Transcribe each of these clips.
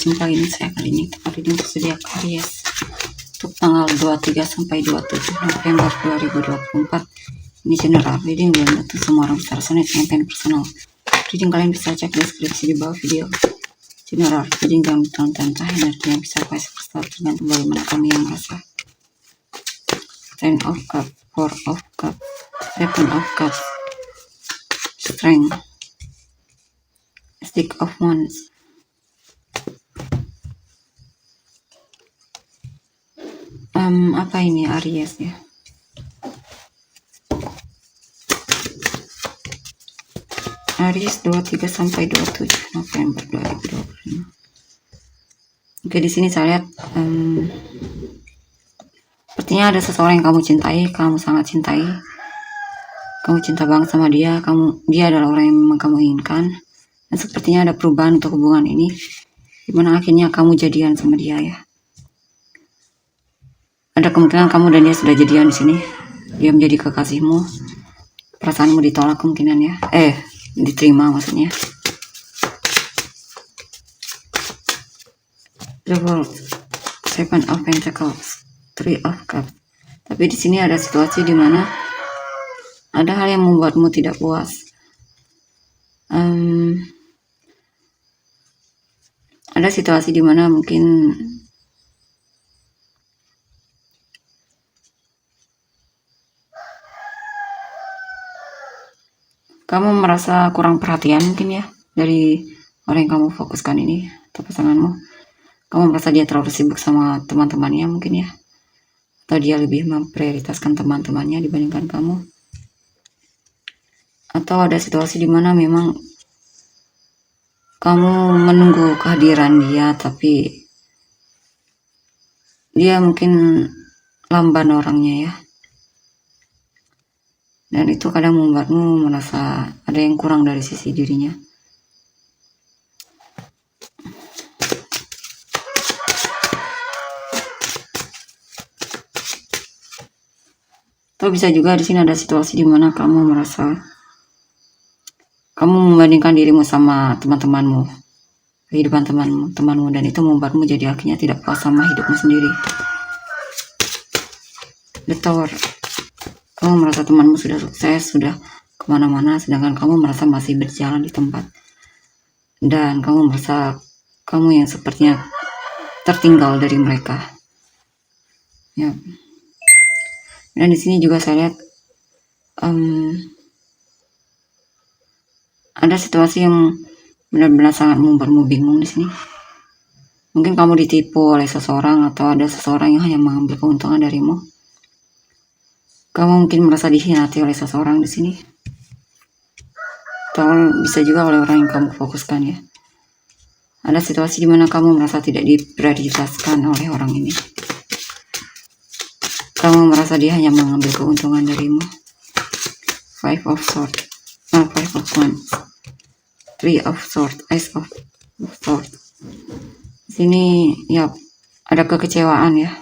berjumpa ini saya kali ini untuk zodiak Aries untuk tanggal 23 sampai 27 November 2024. Ini general reading, belum tentu semua orang bisa resonate dengan personal reading. Kalian bisa cek deskripsi di bawah video. General reading jangan ditonton, entah energi yang bisa pakai seperti tergantung bagaimana kami yang merasa. Ten of Cups, Four of Cups, Seven of Cups, Strength, Six of Wands. Apa ini Aries ya? Aries 23 sampai 27 November 2025. Oke, di sini saya lihat sepertinya ada seseorang yang kamu cintai, kamu sangat cintai. Kamu cinta banget sama dia, dia adalah orang yang memang kamu inginkan. Dan sepertinya ada perubahan untuk hubungan ini, dimana akhirnya kamu jadian sama dia ya. Ada kemungkinan kamu dan dia sudah jadian di sini. Dia menjadi kekasihmu. Perasaanmu ditolak kemungkinan ya. Diterima maksudnya. The World, Seven of Pentacles, Three of Cups. Tapi di sini ada situasi di mana ada hal yang membuatmu tidak puas. Ada situasi di mana mungkin kamu merasa kurang perhatian mungkin ya dari orang yang kamu fokuskan ini atau pasanganmu. Kamu merasa dia terlalu sibuk sama teman-temannya mungkin ya, atau dia lebih memprioritaskan teman-temannya dibandingkan kamu. Atau ada situasi di mana memang kamu menunggu kehadiran dia, tapi dia mungkin lamban orangnya ya. Dan itu kadang membuatmu merasa ada yang kurang dari sisi dirinya. Atau bisa juga di sini ada situasi di mana kamu merasa kamu membandingkan dirimu sama teman-temanmu, kehidupan temanmu, dan itu membuatmu jadi akhirnya tidak puas sama hidupmu sendiri. The Tower. Kamu merasa temanmu sudah sukses, sudah kemana-mana, sedangkan kamu merasa masih berjalan di tempat. Dan kamu merasa kamu yang sepertinya tertinggal dari mereka. Ya. Dan di sini juga saya lihat ada situasi yang benar-benar sangat membuatmu bingung di sini. Mungkin kamu ditipu oleh seseorang atau ada seseorang yang hanya mengambil keuntungan darimu. Kamu mungkin merasa dikhianati oleh seseorang di sini. Atau bisa juga oleh orang yang kamu fokuskan ya. Ada situasi di mana kamu merasa tidak diprioritaskan oleh orang ini. Kamu merasa dia hanya mengambil keuntungan darimu. Five of Swords, Five of Wands, Three of Swords, Ace of Swords. Sini ya ada kekecewaan ya.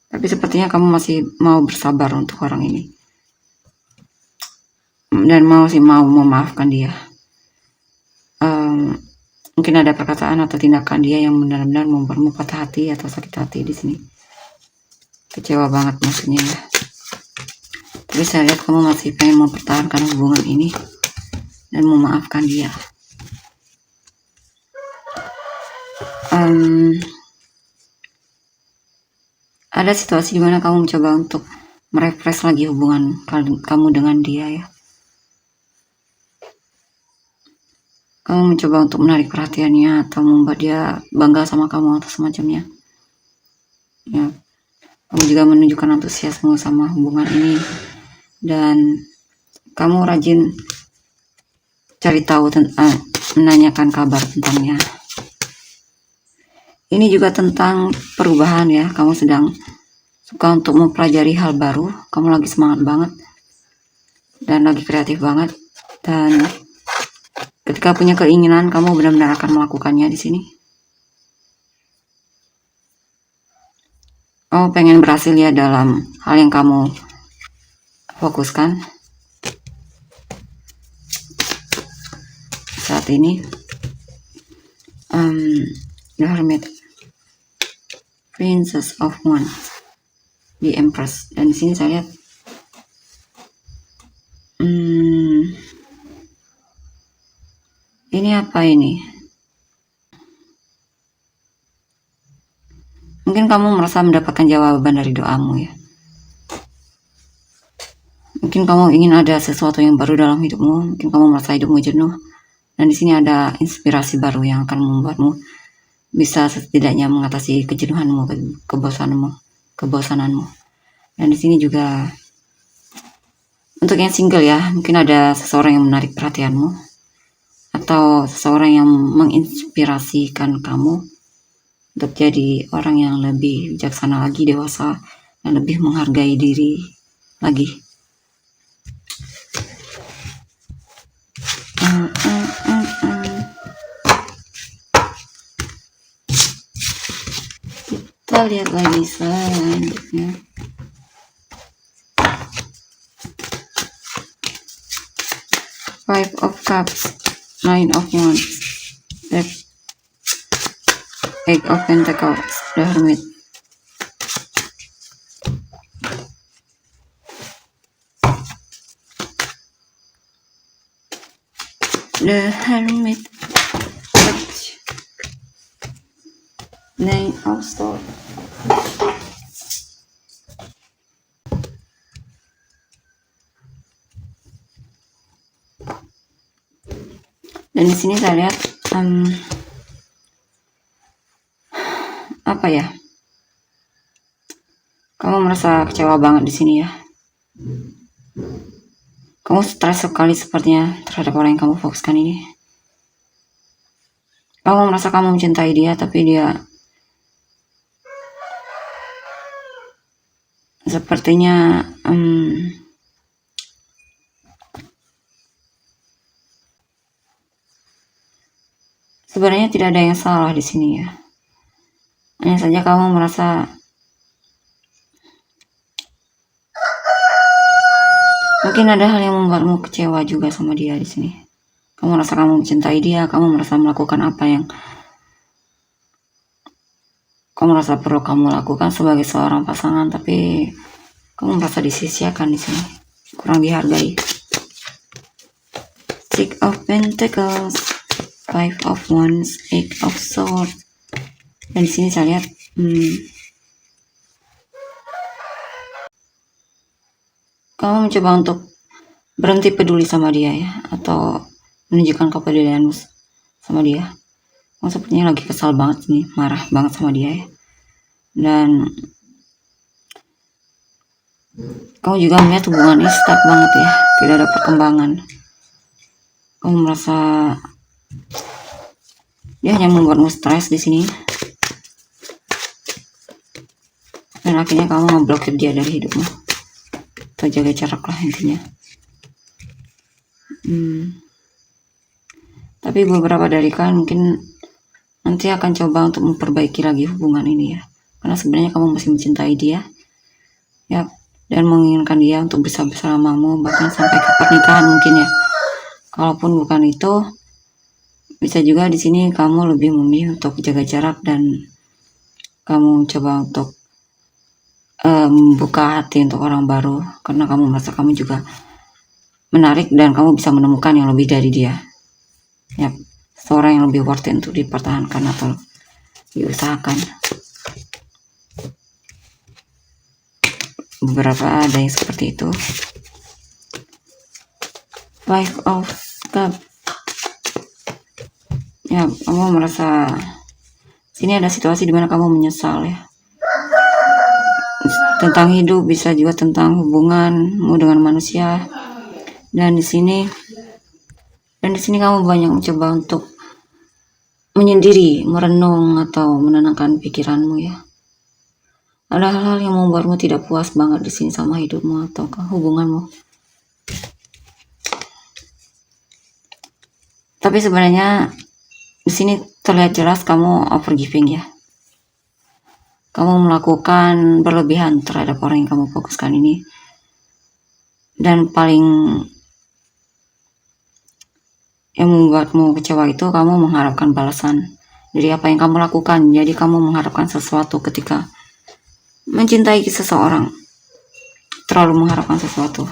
Tapi sepertinya kamu masih mau bersabar untuk orang ini. Dan mau memaafkan dia. Mungkin ada perkataan atau tindakan dia yang benar-benar membuatmu patah hati atau sakit hati di sini. Kecewa banget maksudnya ya. Tapi saya lihat kamu masih pengen mempertahankan hubungan ini dan memaafkan dia. Ada situasi di mana kamu mencoba untuk merefresh lagi hubungan kamu dengan dia ya. Kamu mencoba untuk menarik perhatiannya atau membuat dia bangga sama kamu atau semacamnya. Ya. Kamu juga menunjukkan antusiasme sama hubungan ini. Dan kamu rajin cari tahu menanyakan kabar tentangnya. Ini juga tentang perubahan ya. Kamu sedang suka untuk mempelajari hal baru. Kamu lagi semangat banget dan lagi kreatif banget. Dan ketika punya keinginan, kamu benar-benar akan melakukannya di sini. Kamu pengen berhasil ya dalam hal yang kamu fokuskan saat ini. The Hermit, Princess of Wands, The Empress. Dan di sini saya lihat ini apa ini? Mungkin kamu merasa mendapatkan jawaban dari doamu ya. Mungkin kamu ingin ada sesuatu yang baru dalam hidupmu. Mungkin kamu merasa hidupmu jenuh. Dan di sini ada inspirasi baru yang akan membuatmu bisa setidaknya mengatasi kejenuhanmu, kebosananmu. Dan di sini juga untuk yang single ya, mungkin ada seseorang yang menarik perhatianmu atau seseorang yang menginspirasikan kamu untuk jadi orang yang lebih bijaksana lagi, dewasa, dan lebih menghargai diri lagi. Kita lihat lagi selanjutnya. Five of Cups, Nine of Wands, Eight of Pentacles, The Hermit. The Hermit, Nine of Swords. Dan di sini saya lihat apa ya? Kamu merasa kecewa banget di sini ya. Kamu stres sekali sepertinya terhadap orang yang kamu fokuskan ini. Kamu merasa kamu mencintai dia, tapi dia sepertinya sebenarnya tidak ada yang salah di sini ya. Hanya saja kamu merasa mungkin ada hal yang membuatmu kecewa juga sama dia di sini. Kamu merasa kamu mencintai dia, kamu merasa melakukan apa yang kamu merasa perlu kamu lakukan sebagai seorang pasangan, tapi kamu merasa disia-siakan di sini, kurang dihargai. Six of Pentacles, Five of Wands, Eight of Swords. Dan di sini saya lihat kamu mencoba untuk berhenti peduli sama dia ya, atau menunjukkan kepedulianmu sama dia. Kamu sepertinya lagi kesal banget nih, marah banget sama dia ya. Dan kamu juga melihat hubungan ini stuck banget ya, tidak ada perkembangan. Kamu merasa dia hanya membuatmu stres di sini. Dan akhirnya kamu memblokir dia dari hidupmu. Atau jaga jarak lah intinya. Tapi beberapa dari kalian mungkin nanti akan coba untuk memperbaiki lagi hubungan ini ya. Karena sebenarnya kamu masih mencintai dia ya, dan menginginkan dia untuk bisa bersamamu bahkan sampai ke pernikahan mungkin ya. Kalaupun bukan itu, bisa juga di sini kamu lebih memilih untuk jaga jarak dan kamu coba untuk membuka hati untuk orang baru, karena kamu merasa kamu juga menarik dan kamu bisa menemukan yang lebih dari dia ya, seorang yang lebih worth it untuk dipertahankan atau diusahakan. Beberapa ada yang seperti itu. Five of Cups ya, kamu merasa sini ada situasi dimana kamu menyesal ya, tentang hidup, bisa juga tentang hubunganmu dengan manusia. Dan di sini kamu banyak mencoba untuk menyendiri, merenung atau menenangkan pikiranmu ya. Ada hal-hal yang membuatmu tidak puas banget di sini sama hidupmu atau hubunganmu. Tapi sebenarnya di sini terlihat jelas kamu overgiving ya. Kamu melakukan berlebihan terhadap orang yang kamu fokuskan ini. Dan paling yang membuatmu kecewa itu kamu mengharapkan balasan dari apa yang kamu lakukan. Jadi kamu mengharapkan sesuatu ketika mencintai seseorang, terlalu mengharapkan sesuatu.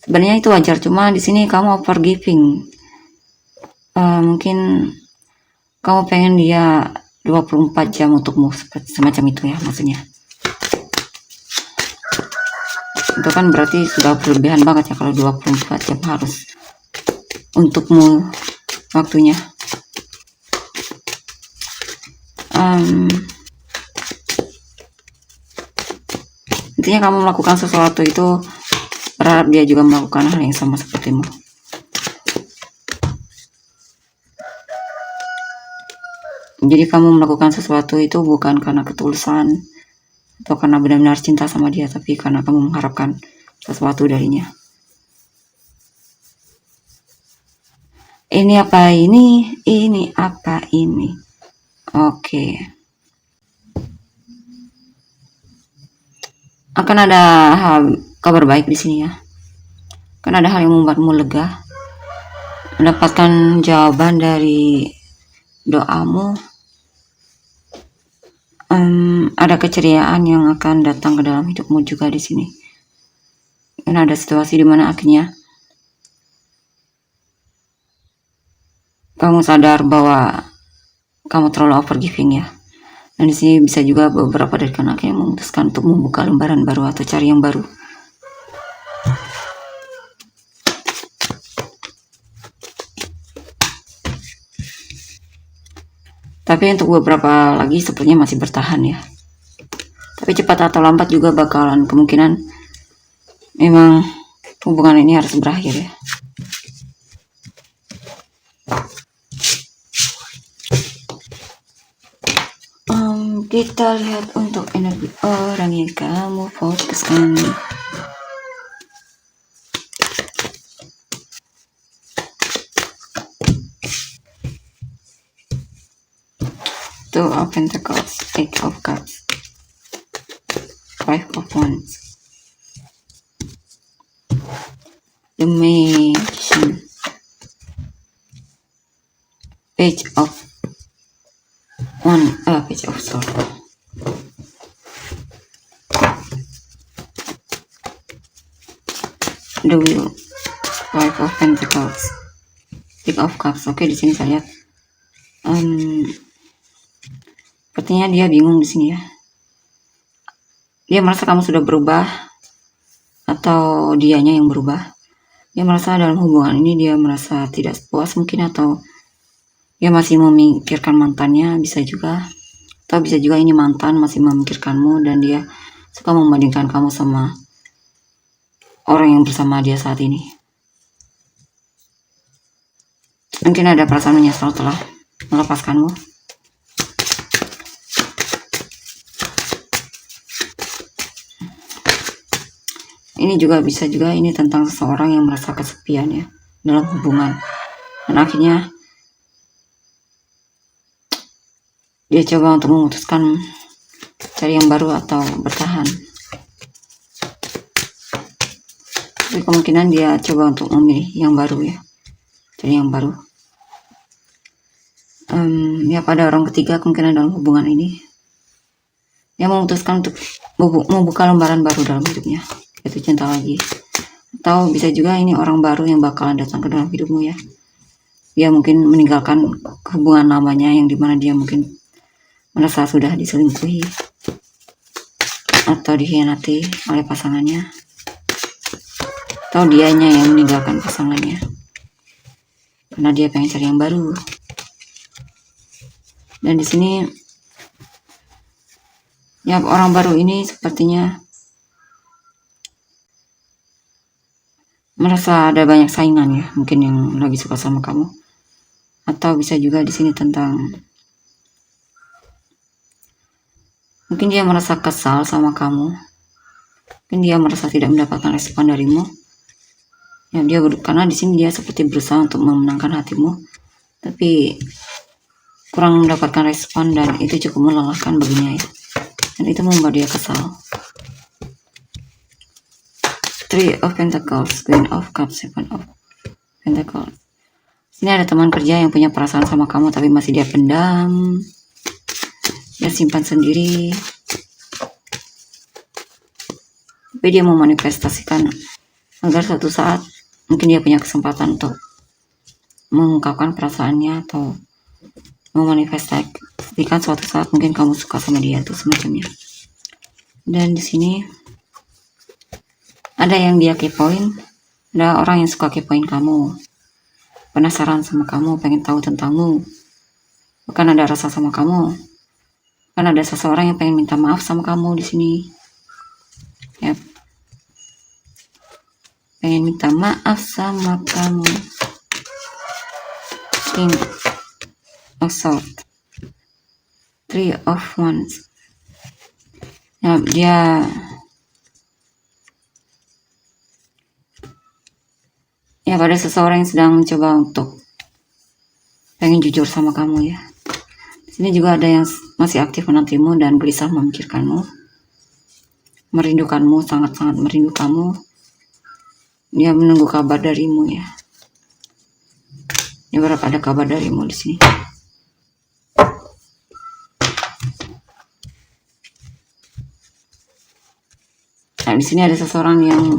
Sebenarnya itu wajar, cuma di sini kamu overgiving. Mungkin kamu pengen dia 24 jam untukmu, semacam itu ya maksudnya. Itu kan berarti sudah berlebihan banget ya kalau 24 jam harus untukmu waktunya. Intinya kamu melakukan sesuatu itu berharap dia juga melakukan hal yang sama sepertimu. Jadi kamu melakukan sesuatu itu bukan karena ketulusan atau karena benar-benar cinta sama dia, tapi karena kamu mengharapkan sesuatu darinya. Ini apa ini? Ini apa ini? Oke. Akan ada kabar baik di sini ya. Akan ada hal yang membuatmu lega. Mendapatkan jawaban dari doamu. Ada keceriaan yang akan datang ke dalam hidupmu juga di sini. Karena ada situasi di mana akhirnya kamu sadar bahwa kamu terlalu overgiving ya. Dan di sini bisa juga beberapa dari kalian akhirnya memutuskan untuk membuka lembaran baru atau cari yang baru. Tapi untuk beberapa lagi sepertinya masih bertahan ya. Tapi cepat atau lambat juga bakalan kemungkinan memang hubungan ini harus berakhir ya. Kita lihat untuk energi orang yang kamu fokuskan. Two of Pentacles, Eight of Cups, Five of Wands, the Magician, Page of Swords, the Wheel, Five of Pentacles, Six of Cups. Oke, di sini saya lihat sepertinya dia bingung di sini ya. Dia merasa kamu sudah berubah atau dianya yang berubah. Dia merasa dalam hubungan ini dia merasa tidak puas mungkin, atau dia masih memikirkan mantannya, bisa juga. Atau bisa juga ini mantan masih memikirkanmu dan dia suka membandingkan kamu sama orang yang bersama dia saat ini. Mungkin ada perasaan menyesal telah melepaskanmu. Ini juga bisa juga ini tentang seseorang yang merasa kesepian ya dalam hubungan. Dan akhirnya dia coba untuk memutuskan cari yang baru atau bertahan. Tapi kemungkinan dia coba untuk memilih yang baru ya. Cari yang baru. Ya pada orang ketiga kemungkinan dalam hubungan ini. Dia memutuskan untuk membuka lembaran baru dalam hidupnya. Itu cinta lagi. Atau bisa juga ini orang baru yang bakalan datang ke dalam hidupmu ya. Dia mungkin meninggalkan hubungan lamanya yang dimana dia mungkin merasa sudah diselingkuhi atau dikhianati oleh pasangannya, atau dianya yang meninggalkan pasangannya karena dia pengen cari yang baru. Dan di sini ya orang baru ini sepertinya merasa ada banyak saingan ya, mungkin yang lagi suka sama kamu. Atau bisa juga di sini tentang mungkin dia merasa kesal sama kamu, mungkin dia merasa tidak mendapatkan respon darimu ya. Dia karena di sini dia seperti berusaha untuk memenangkan hatimu tapi kurang mendapatkan respon, dan itu cukup melelahkan baginya ya, dan itu membuat dia kesal. Three of Pentacles, Queen of Cups, Seven of Pentacles. Ini ada teman kerja yang punya perasaan sama kamu tapi masih dia pendam, dia simpan sendiri. Tapi dia mau manifestasikan agar suatu saat mungkin dia punya kesempatan untuk mengungkapkan perasaannya atau memanifestasikan suatu saat mungkin kamu suka sama dia tuh semacamnya. Dan di sini ada yang dia kepoin, ada orang yang suka kepoin kamu, penasaran sama kamu, pengen tahu tentangmu, bahkan ada rasa sama kamu, kan ada seseorang yang pengen minta maaf sama kamu di sini. Yap. Pengen minta maaf sama kamu. King of Swords, Three of Wands. Ya, pada seseorang yang sedang mencoba untuk pengen jujur sama kamu ya. Di sini juga ada yang masih aktif menantimu dan gelisah memikirkanmu, merindukanmu, sangat-sangat merindu kamu. Dia menunggu kabar darimu ya. Dia berharap ada kabar darimu di sini. Nah, di sini ada seseorang yang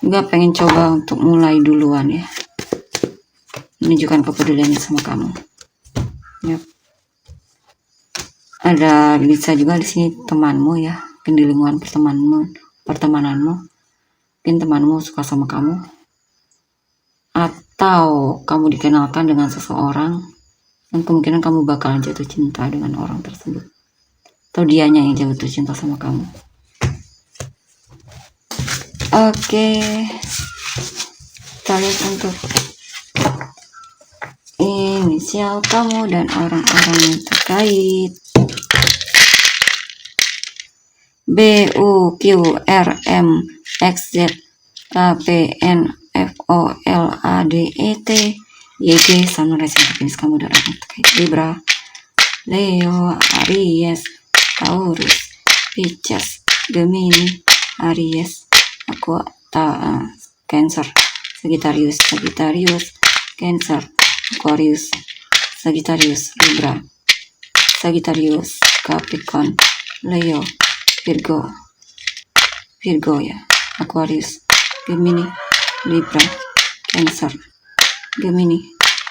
juga pengen coba untuk mulai duluan ya, menunjukkan kepeduliannya sama kamu. Yep. Ada bisa juga di sini temanmu ya, di lingkungan pertemananmu, mungkin temanmu suka sama kamu, atau kamu dikenalkan dengan seseorang dan kemungkinan kamu bakal jatuh cinta dengan orang tersebut, atau dianya yang jatuh cinta sama kamu. Oke, kita lihat untuk inisial kamu dan orang-orang yang terkait. B, U, Q, R, M, X, Z, K, P, N, F, O, L, A, D, E, T, Y, G. Sun, Rising, Venus kamu dan orang terkait. Libra, Leo, Aries, Taurus, Pisces, Gemini, Aries, Cancer, Sagittarius, Cancer, Aquarius, Sagittarius, Libra, Sagittarius, Capricorn, Leo, Virgo ya, Aquarius, Gemini, Libra, Cancer, Gemini,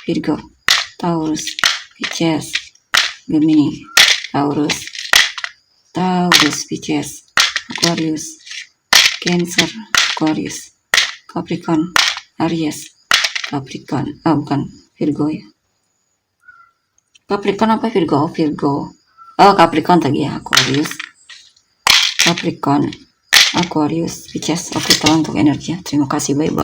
Virgo, Taurus, Pisces, Gemini, Taurus, Pisces, Aquarius, Cancer, Aquarius, Capricorn, Aries, Capricorn, bukan Virgo ya. Capricorn apa Virgo? Virgo. Capricorn tadi ya, Aquarius, Capricorn, Aquarius, Pisces. Oke, tolong untuk energi. Terima kasih, bye-bye.